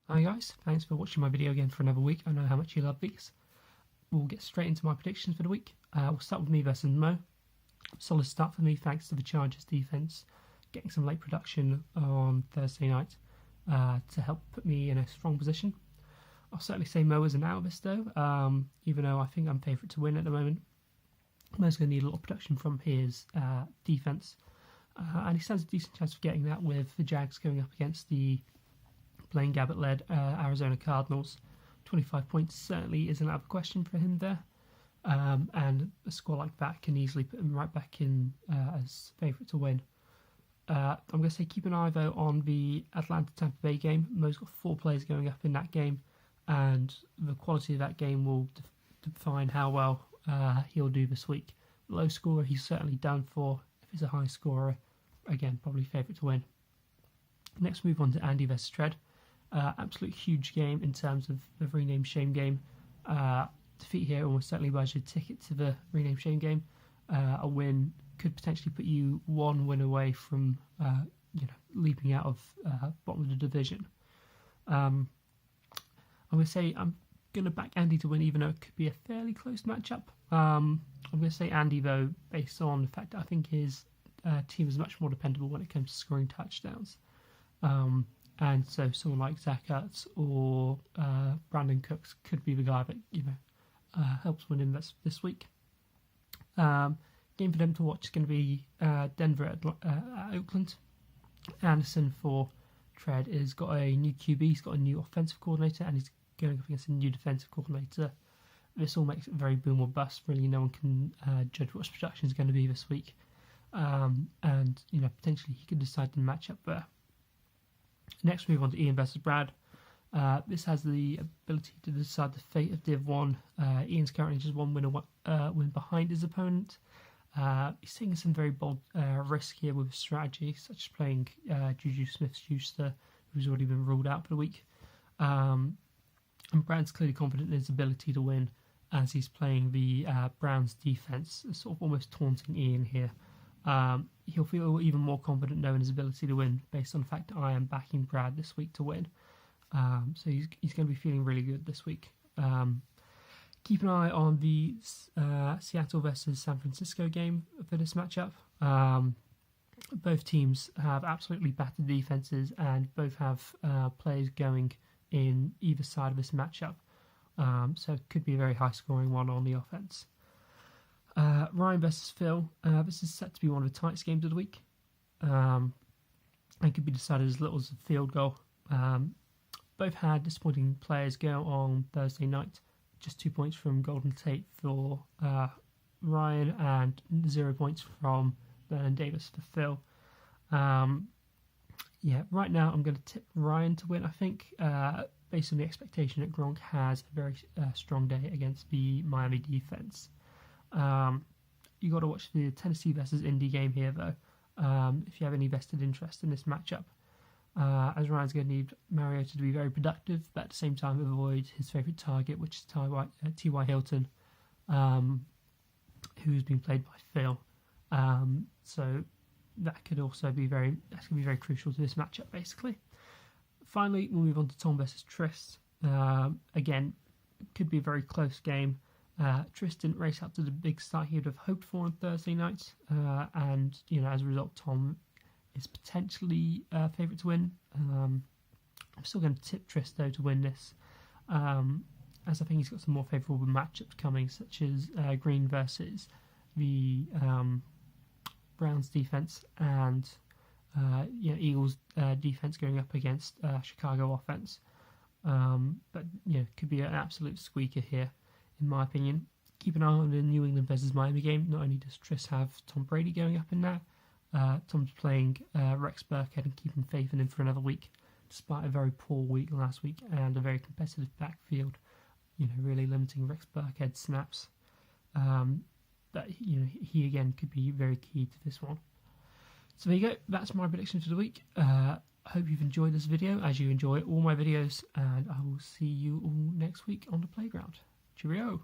Hi guys, thanks for watching my video again for another week. I know how much you love these. We'll get straight into my predictions for the week. We'll start with me versus Mo. Solid start for me thanks to the Chargers defence getting some late production on Thursday night to help put me in a strong position. I'll certainly say Mo is an out of this though, even though I think I'm favourite to win at the moment. Mo's going to need a lot of production from his defence, and he stands a decent chance of getting that with the Jags going up against the Blaine Gabbert-led Arizona Cardinals. 25 points certainly isn't out of the question for him there, and a score like that can easily put him right back in as favourite to win. I'm going to say keep an eye though on the Atlanta-Tampa Bay game. Mo's got 4 players going up in that game, and the quality of that game will define how well he'll do this week. Low scorer he's certainly done for. If he's a high scorer, again probably favourite to win. Next move on to Andy versus Tread. Absolute huge game in terms of the rename shame game. Defeat here almost certainly buys you a ticket to the rename shame game. A win could potentially put you 1 win away from leaping out of bottom of the division. I'm going to say I'm going to back Andy to win, even though it could be a fairly close matchup. I'm going to say Andy though, based on the fact that I think his team is much more dependable when it comes to scoring touchdowns. And so someone like Zach Ertz or Brandon Cooks could be the guy that helps win him this week. Game for them to watch is going to be Denver at Oakland. Anderson for Tread has got a new QB, he's got a new offensive coordinator, and he's going up against a new defensive coordinator. This all makes it very boom or bust. Really, no one can judge what his production is going to be this week, and potentially he could decide the matchup there. Next, move on to Ian versus Brad. This has the ability to decide the fate of Div 1. Ian's currently just 1 win behind his opponent. He's taking some very bold risk here with his strategy, such as playing Juju Smith-Schuster, who's already been ruled out for the week. And Brad's clearly confident in his ability to win, as he's playing the Browns defense, sort of almost taunting Ian here. He'll feel even more confident knowing his ability to win, based on the fact that I am backing Brad this week to win. So he's going to be feeling really good this week. Keep an eye on the Seattle versus San Francisco game for this matchup. Both teams have absolutely battered defenses, and both have players going in either side of this matchup. So it could be a very high-scoring one on the offense. Ryan versus Phil. This is set to be one of the tightest games of the week. And could be decided as little as a field goal. Both had disappointing players go on Thursday night. Just 2 points from Golden Tate for Ryan, and 0 points from Vernon Davis for Phil. Right now I'm going to tip Ryan to win, I think, based on the expectation that Gronk has a very strong day against the Miami defense. You got to watch the Tennessee versus Indy game here, though, if you have any vested interest in this matchup. As Ryan's going to need Mariota to be very productive, but at the same time avoid his favourite target, which is T.Y. Hilton, who's been played by Phil. So that could also be very crucial to this matchup, basically. Finally, we'll move on to Tom versus Trist. Again, could be a very close game. Trist didn't race up to the big start he would have hoped for on Thursday night, and as a result, Tom is potentially favourite to win. I'm still going to tip Trist though to win this, as I think he's got some more favourable matchups coming, such as Green versus the Browns defence, and Eagles defence going up against Chicago offence. But could be an absolute squeaker here, in my opinion. Keep an eye on the New England versus Miami game. Not only does Trist have Tom Brady going up in that, Tom's playing Rex Burkhead and keeping faith in him for another week, despite a very poor week last week and a very competitive backfield. Really limiting Rex Burkhead's snaps. That he again could be very key to this one. So there you go. That's my prediction for the week. I hope you've enjoyed this video, as you enjoy all my videos, and I will see you all next week on the playground. Cheerio!